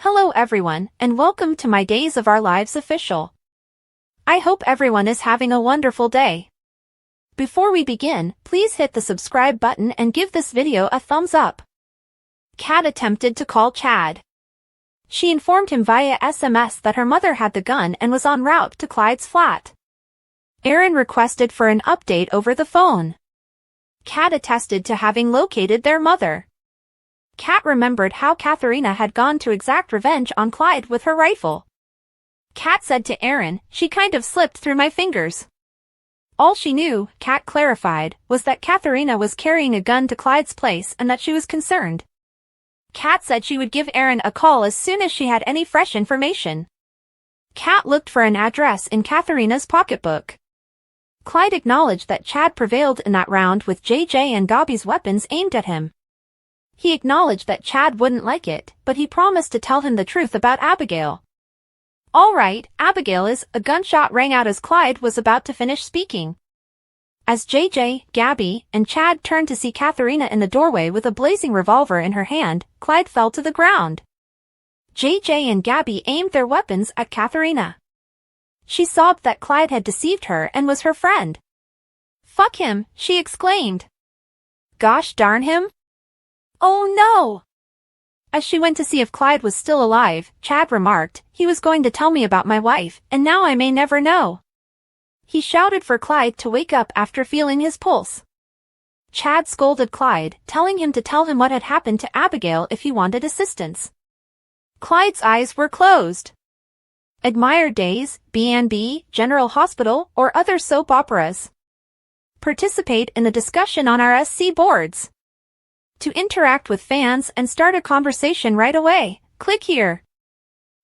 Hello everyone, and welcome to my Days of Our Lives official. I hope everyone is having a wonderful day. Before we begin, please hit the subscribe button and give this video a thumbs up. Kat attempted to call Chad. She informed him via SMS that her mother had the gun and was en route to Clyde's flat. Aaron requested for an update over the phone. Kat attested to having located their mother. Kat remembered how Catharina had gone to exact revenge on Clyde with her rifle. Kat said to Aaron, "She kind of slipped through my fingers." All she knew, Kat clarified, was that Catharina was carrying a gun to Clyde's place and that she was concerned. Kat said she would give Aaron a call as soon as she had any fresh information. Kat looked for an address in Catharina's pocketbook. Clyde acknowledged that Chad prevailed in that round with JJ and Gabi's weapons aimed at him. He acknowledged that Chad wouldn't like it, but he promised to tell him the truth about Abigail. "All right, Abigail is," a gunshot rang out as Clyde was about to finish speaking. As JJ, Gabi, and Chad turned to see Catharina in the doorway with a blazing revolver in her hand, Clyde fell to the ground. JJ and Gabi aimed their weapons at Catharina. She sobbed that Clyde had deceived her and was her friend. "Fuck him," she exclaimed. "Gosh darn him. Oh no!" As she went to see if Clyde was still alive, Chad remarked, "He was going to tell me about my wife, and now I may never know." He shouted for Clyde to wake up after feeling his pulse. Chad scolded Clyde, telling him to tell him what had happened to Abigail if he wanted assistance. Clyde's eyes were closed. Admire Days, B&B, General Hospital, or other soap operas. Participate in the discussion on our SC boards. To interact with fans and start a conversation right away, click here.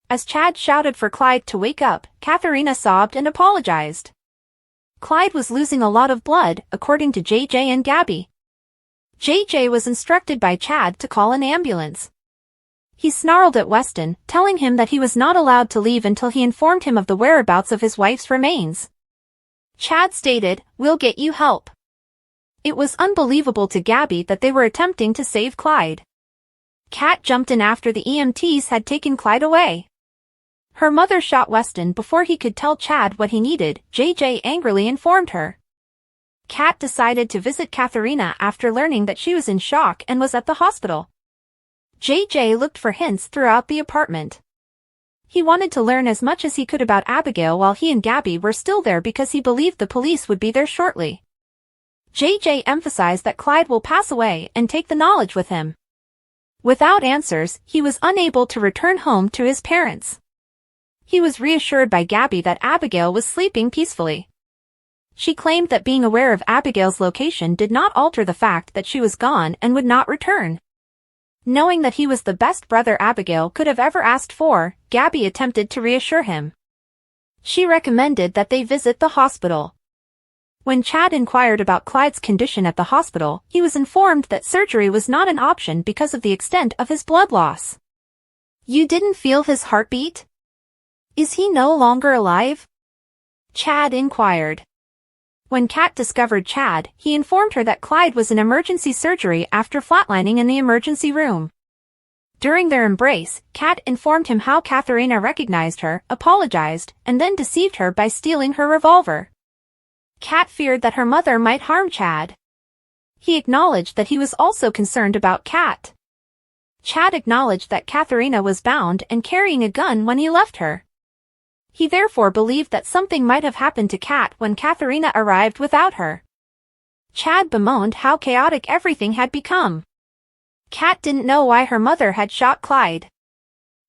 As Chad shouted for Clyde to wake up, Catharina sobbed and apologized. Clyde was losing a lot of blood, according to JJ and Gabi. JJ was instructed by Chad to call an ambulance. He snarled at Weston, telling him that he was not allowed to leave until he informed him of the whereabouts of his wife's remains. Chad stated, "We'll get you help." It was unbelievable to Gabi that they were attempting to save Clyde. Kat jumped in after the EMTs had taken Clyde away. Her mother shot Weston before he could tell Chad what he needed, JJ angrily informed her. Kat decided to visit Catharina after learning that she was in shock and was at the hospital. JJ looked for hints throughout the apartment. He wanted to learn as much as he could about Abigail while he and Gabi were still there because he believed the police would be there shortly. JJ emphasized that Clyde will pass away and take the knowledge with him. Without answers, he was unable to return home to his parents. He was reassured by Gabi that Abigail was sleeping peacefully. She claimed that being aware of Abigail's location did not alter the fact that she was gone and would not return. Knowing that he was the best brother Abigail could have ever asked for, Gabi attempted to reassure him. She recommended that they visit the hospital. When Chad inquired about Clyde's condition at the hospital, he was informed that surgery was not an option because of the extent of his blood loss. "You didn't feel his heartbeat? Is he no longer alive?" Chad inquired. When Kat discovered Chad, he informed her that Clyde was in emergency surgery after flatlining in the emergency room. During their embrace, Kat informed him how Catharina recognized her, apologized, and then deceived her by stealing her revolver. Kat feared that her mother might harm Chad. He acknowledged that he was also concerned about Kat. Chad acknowledged that Catharina was bound and carrying a gun when he left her. He therefore believed that something might have happened to Kat when Catharina arrived without her. Chad bemoaned how chaotic everything had become. Kat didn't know why her mother had shot Clyde.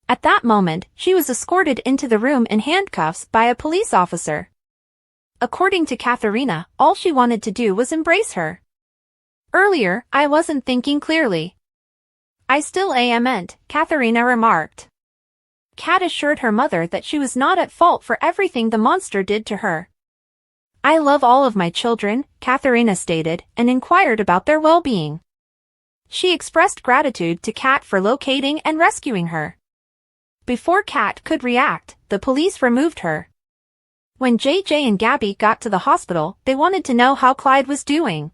At that moment, she was escorted into the room in handcuffs by a police officer. According to Catharina, all she wanted to do was embrace her. "Earlier, I wasn't thinking clearly. I still am," Catharina remarked. Kat assured her mother that she was not at fault for everything the monster did to her. "I love all of my children," Catharina stated, and inquired about their well-being. She expressed gratitude to Kat for locating and rescuing her. Before Kat could react, the police removed her. When JJ and Gabi got to the hospital, they wanted to know how Clyde was doing.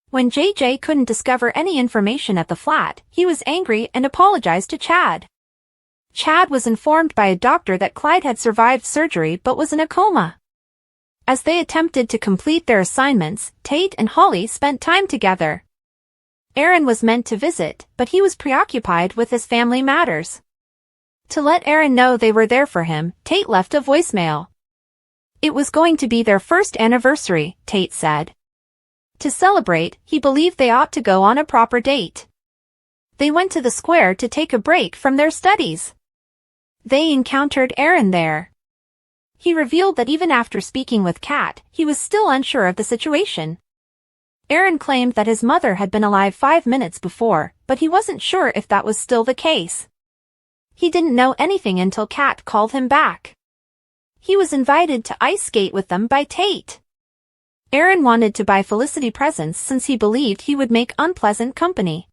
When JJ couldn't discover any information at the flat, he was angry and apologized to Chad. Chad was informed by a doctor that Clyde had survived surgery but was in a coma. As they attempted to complete their assignments, Tate and Holly spent time together. Aaron was meant to visit, but he was preoccupied with his family matters. To let Aaron know they were there for him, Tate left a voicemail. It was going to be their first anniversary, Tate said. To celebrate, he believed they ought to go on a proper date. They went to the square to take a break from their studies. They encountered Aaron there. He revealed that even after speaking with Kat, he was still unsure of the situation. Aaron claimed that his mother had been alive 5 minutes before, but he wasn't sure if that was still the case. He didn't know anything until Kat called him back. He was invited to ice skate with them by Tate. Aaron wanted to buy Felicity presents since he believed he would make unpleasant company.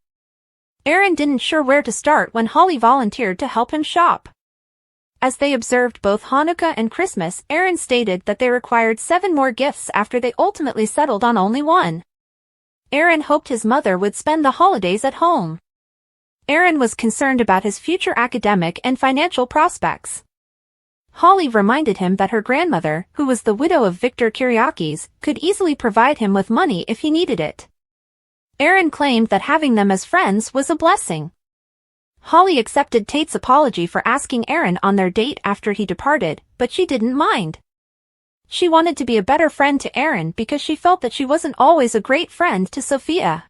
Aaron didn't sure where to start when Holly volunteered to help him shop. As they observed both Hanukkah and Christmas, Aaron stated that they required 7 more gifts after they ultimately settled on only 1. Aaron hoped his mother would spend the holidays at home. Aaron was concerned about his future academic and financial prospects. Holly reminded him that her grandmother, who was the widow of Victor Kyriakis, could easily provide him with money if he needed it. Aaron claimed that having them as friends was a blessing. Holly accepted Tate's apology for asking Aaron on their date after he departed, but she didn't mind. She wanted to be a better friend to Aaron because she felt that she wasn't always a great friend to Sophia.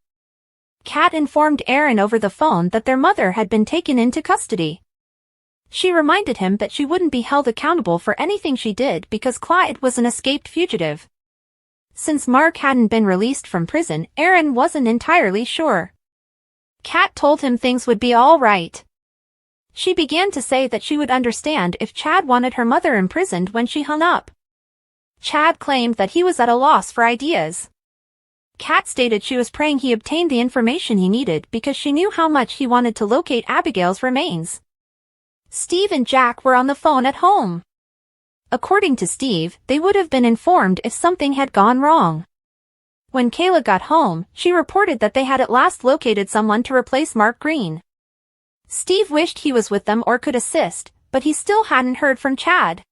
Kat informed Aaron over the phone that their mother had been taken into custody. She reminded him that she wouldn't be held accountable for anything she did because Clyde was an escaped fugitive. Since Mark hadn't been released from prison, Aaron wasn't entirely sure. Kat told him things would be all right. She began to say that she would understand if Chad wanted her mother imprisoned when she hung up. Chad claimed that he was at a loss for ideas. Kat stated she was praying he obtained the information he needed because she knew how much he wanted to locate Abigail's remains. Steve and Jack were on the phone at home. According to Steve, they would have been informed if something had gone wrong. When Kayla got home, she reported that they had at last located someone to replace Mark Green. Steve wished he was with them or could assist, but he still hadn't heard from Chad.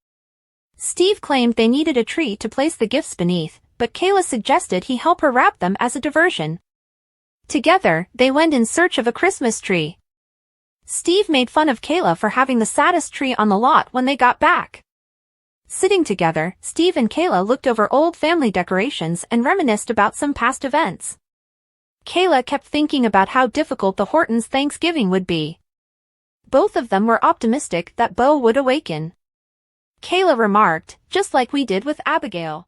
Steve claimed they needed a tree to place the gifts beneath, but Kayla suggested he help her wrap them as a diversion. Together, they went in search of a Christmas tree. Steve made fun of Kayla for having the saddest tree on the lot when they got back. Sitting together, Steve and Kayla looked over old family decorations and reminisced about some past events. Kayla kept thinking about how difficult the Hortons' Thanksgiving would be. Both of them were optimistic that Beau would awaken. Kayla remarked, "Just like we did with Abigail."